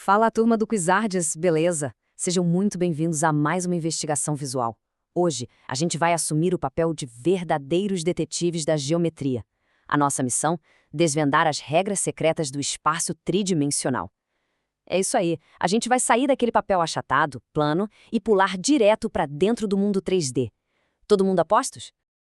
Fala, turma do Quizardes, beleza? Sejam muito bem-vindos a mais uma investigação visual. Hoje, a gente vai assumir o papel de verdadeiros detetives da geometria. A nossa missão? Desvendar as regras secretas do espaço tridimensional. É isso aí, a gente vai sair daquele papel achatado, plano, e pular direto para dentro do mundo 3D. Todo mundo a postos?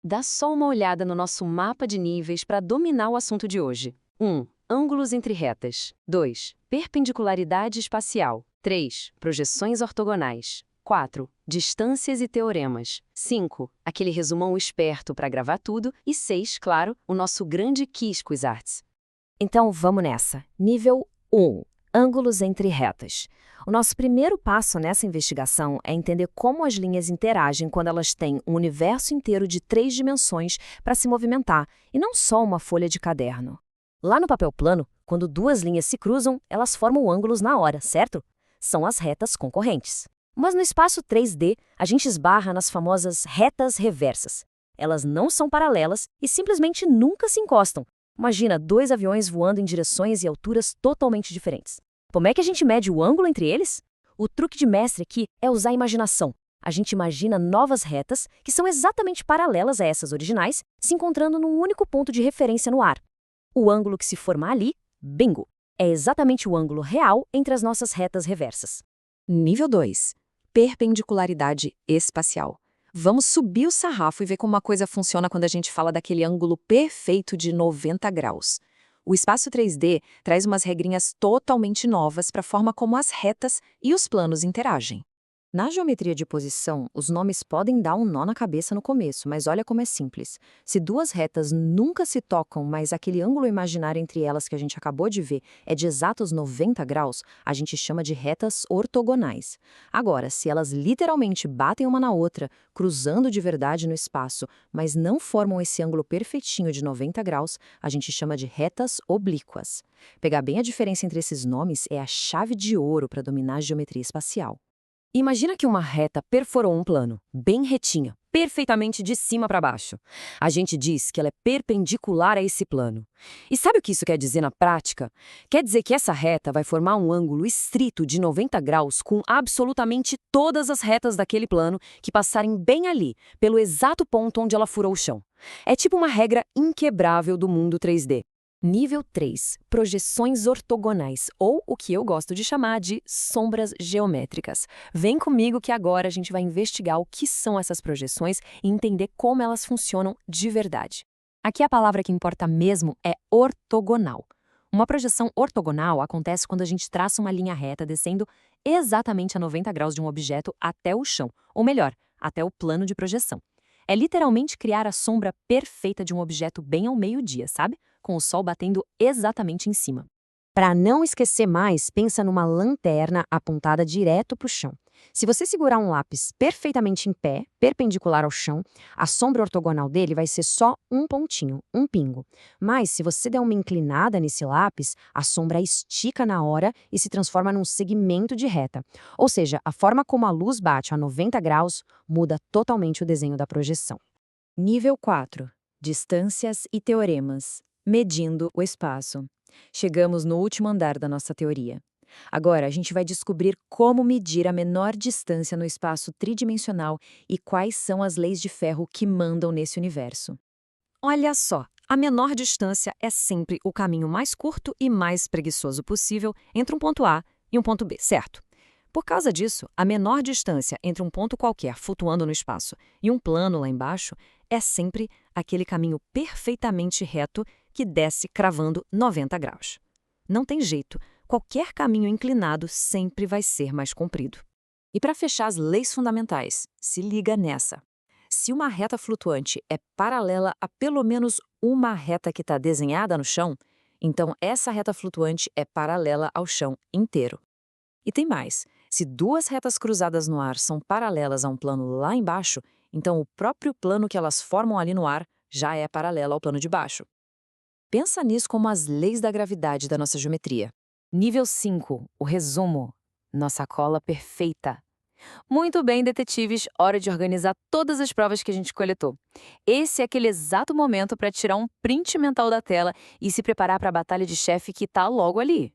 Dá só uma olhada no nosso mapa de níveis para dominar o assunto de hoje. 1. Ângulos entre retas. 2. Perpendicularidade espacial. 3. Projeções ortogonais. 4. Distâncias e teoremas. 5. Aquele resumão esperto para gravar tudo. E 6, claro, o nosso grande quiz Quizards. Então vamos nessa. Nível 1. Ângulos entre retas. O nosso primeiro passo nessa investigação é entender como as linhas interagem quando elas têm um universo inteiro de 3 dimensões para se movimentar, e não só uma folha de caderno. Lá no papel plano, quando duas linhas se cruzam, elas formam ângulos na hora, certo? São as retas concorrentes. Mas no espaço 3D, a gente esbarra nas famosas retas reversas. Elas não são paralelas e simplesmente nunca se encostam. Imagina 2 aviões voando em direções e alturas totalmente diferentes. Como é que a gente mede o ângulo entre eles? O truque de mestre aqui é usar a imaginação. A gente imagina novas retas que são exatamente paralelas a essas originais, se encontrando num único ponto de referência no ar. O ângulo que se formar ali, bingo, é exatamente o ângulo real entre as nossas retas reversas. Nível 2. Perpendicularidade espacial. Vamos subir o sarrafo e ver como uma coisa funciona quando a gente fala daquele ângulo perfeito de 90 graus. O espaço 3D traz umas regrinhas totalmente novas para a forma como as retas e os planos interagem. Na geometria de posição, os nomes podem dar um nó na cabeça no começo, mas olha como é simples. Se duas retas nunca se tocam, mas aquele ângulo imaginário entre elas que a gente acabou de ver é de exatos 90 graus, a gente chama de retas ortogonais. Agora, se elas literalmente batem uma na outra, cruzando de verdade no espaço, mas não formam esse ângulo perfeitinho de 90 graus, a gente chama de retas oblíquas. Pegar bem a diferença entre esses nomes é a chave de ouro para dominar a geometria espacial. Imagina que uma reta perforou um plano, bem retinha, perfeitamente de cima para baixo. A gente diz que ela é perpendicular a esse plano. E sabe o que isso quer dizer na prática? Quer dizer que essa reta vai formar um ângulo estrito de 90 graus com absolutamente todas as retas daquele plano que passarem bem ali, pelo exato ponto onde ela furou o chão. É tipo uma regra inquebrável do mundo 3D. Nível 3. Projeções ortogonais, ou o que eu gosto de chamar de sombras geométricas. Vem comigo que agora a gente vai investigar o que são essas projeções e entender como elas funcionam de verdade. Aqui a palavra que importa mesmo é ortogonal. Uma projeção ortogonal acontece quando a gente traça uma linha reta descendo exatamente a 90 graus de um objeto até o chão, ou melhor, até o plano de projeção. É literalmente criar a sombra perfeita de um objeto bem ao meio-dia, sabe? Com o sol batendo exatamente em cima. Para não esquecer mais, pensa numa lanterna apontada direto para o chão. Se você segurar um lápis perfeitamente em pé, perpendicular ao chão, a sombra ortogonal dele vai ser só um pontinho, um pingo. Mas se você der uma inclinada nesse lápis, a sombra estica na hora e se transforma num segmento de reta. Ou seja, a forma como a luz bate a 90 graus muda totalmente o desenho da projeção. Nível 4. Distâncias e teoremas. Medindo o espaço. Chegamos no último andar da nossa teoria. Agora, a gente vai descobrir como medir a menor distância no espaço tridimensional e quais são as leis de ferro que mandam nesse universo. Olha só, a menor distância é sempre o caminho mais curto e mais preguiçoso possível entre um ponto A e um ponto B, certo? Por causa disso, a menor distância entre um ponto qualquer flutuando no espaço e um plano lá embaixo é sempre aquele caminho perfeitamente reto que desce cravando 90 graus. Não tem jeito, qualquer caminho inclinado sempre vai ser mais comprido. E para fechar as leis fundamentais, se liga nessa. Se uma reta flutuante é paralela a pelo menos uma reta que está desenhada no chão, então essa reta flutuante é paralela ao chão inteiro. E tem mais, se duas retas cruzadas no ar são paralelas a um plano lá embaixo, então o próprio plano que elas formam ali no ar já é paralelo ao plano de baixo. Pensa nisso como as leis da gravidade da nossa geometria. Nível 5, o resumo. Nossa cola perfeita. Muito bem, detetives, hora de organizar todas as provas que a gente coletou. Esse é aquele exato momento para tirar um print mental da tela e se preparar para a batalha de chefe que está logo ali.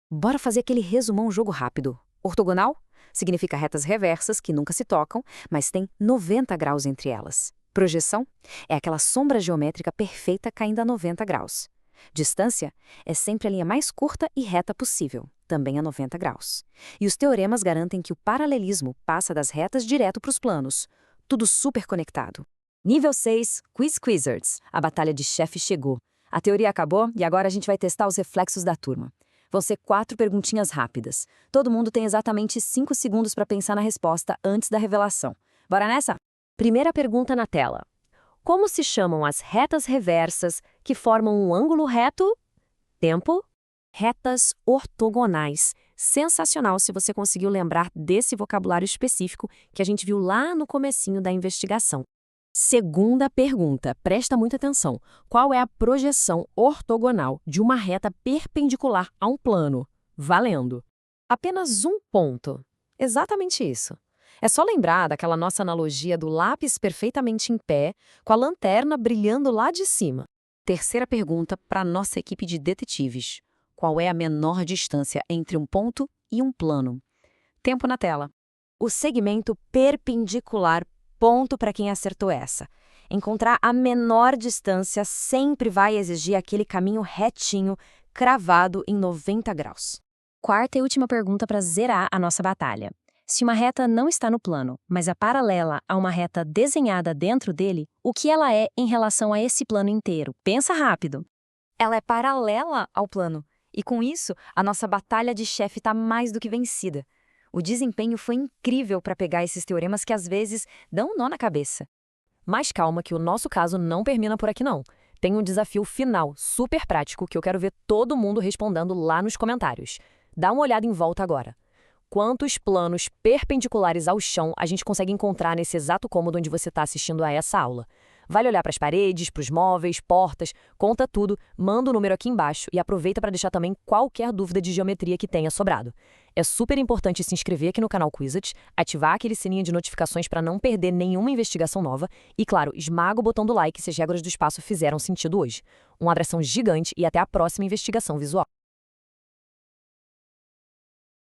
Bora fazer aquele resumão jogo rápido. Ortogonal significa retas reversas que nunca se tocam, mas tem 90 graus entre elas. Projeção é aquela sombra geométrica perfeita caindo a 90 graus. Distância é sempre a linha mais curta e reta possível, também a 90 graus. E os teoremas garantem que o paralelismo passa das retas direto para os planos. Tudo super conectado. Nível 6, Quiz Quizzards. A batalha de chefe chegou. A teoria acabou e agora a gente vai testar os reflexos da turma. Vão ser 4 perguntinhas rápidas. Todo mundo tem exatamente 5 segundos para pensar na resposta antes da revelação. Bora nessa? Primeira pergunta na tela. Como se chamam as retas reversas que formam um ângulo reto? Tempo. Retas ortogonais. Sensacional se você conseguiu lembrar desse vocabulário específico que a gente viu lá no comecinho da investigação. Segunda pergunta, presta muita atenção. Qual é a projeção ortogonal de uma reta perpendicular a um plano? Valendo. Apenas um ponto. Exatamente isso. É só lembrar daquela nossa analogia do lápis perfeitamente em pé, com a lanterna brilhando lá de cima. Terceira pergunta para a nossa equipe de detetives. Qual é a menor distância entre um ponto e um plano? Tempo na tela. O segmento perpendicular. Ponto para quem acertou essa. Encontrar a menor distância sempre vai exigir aquele caminho retinho, cravado em 90 graus. Quarta e última pergunta para zerar a nossa batalha. Se uma reta não está no plano, mas é paralela a uma reta desenhada dentro dele, o que ela é em relação a esse plano inteiro? Pensa rápido. Ela é paralela ao plano. E com isso, a nossa batalha de chefe está mais do que vencida. O desempenho foi incrível para pegar esses teoremas que às vezes dão um nó na cabeça. Mas calma que o nosso caso não termina por aqui não. Tem um desafio final, super prático, que eu quero ver todo mundo respondendo lá nos comentários. Dá uma olhada em volta agora. Quantos planos perpendiculares ao chão a gente consegue encontrar nesse exato cômodo onde você está assistindo a essa aula? Vale olhar para as paredes, para os móveis, portas, conta tudo, manda o número aqui embaixo e aproveita para deixar também qualquer dúvida de geometria que tenha sobrado. É super importante se inscrever aqui no canal Quizlet, ativar aquele sininho de notificações para não perder nenhuma investigação nova e, claro, esmaga o botão do like se as regras do espaço fizeram sentido hoje. Um abração gigante e até a próxima investigação visual.